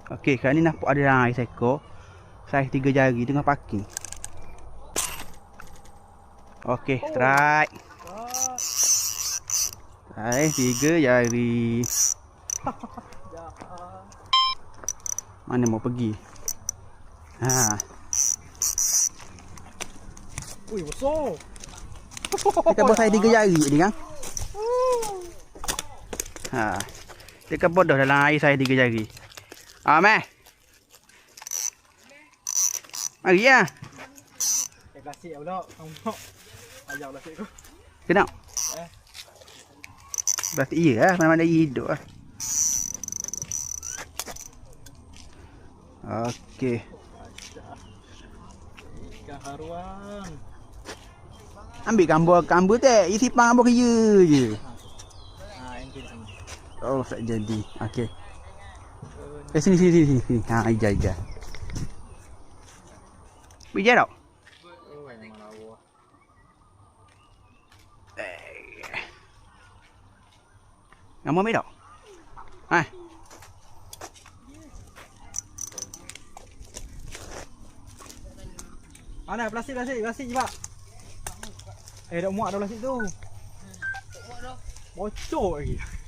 Okey, sekarang ni nampak ada dalam air seekor. Saiz 3 jari tengah parking. Okey, strike. Saiz 3 jari. Mana mau pergi? Ha. Ui, besar. Kita buat saiz 3 jari ni kan? Ha. Dia bodoh dalam air saiz 3 jari. Ah, meh. Mari ya. Plastik pula. Nampak. Ayam plastik tu. Kenapa? Plastik iya lah, mana-mana hidup lah. Okey. Ikan haruan. Ambil gambar tak? Isi pang gambar kerja je. Ha, ini di sini. Oh, tak jadi. Okey. Sini. Ha, ija. Bija tak? Oh, yang lawa. Nama ambil tak? Ha. Mana plastik je pak. Dah muak dah plastik tu. Bocor lagi.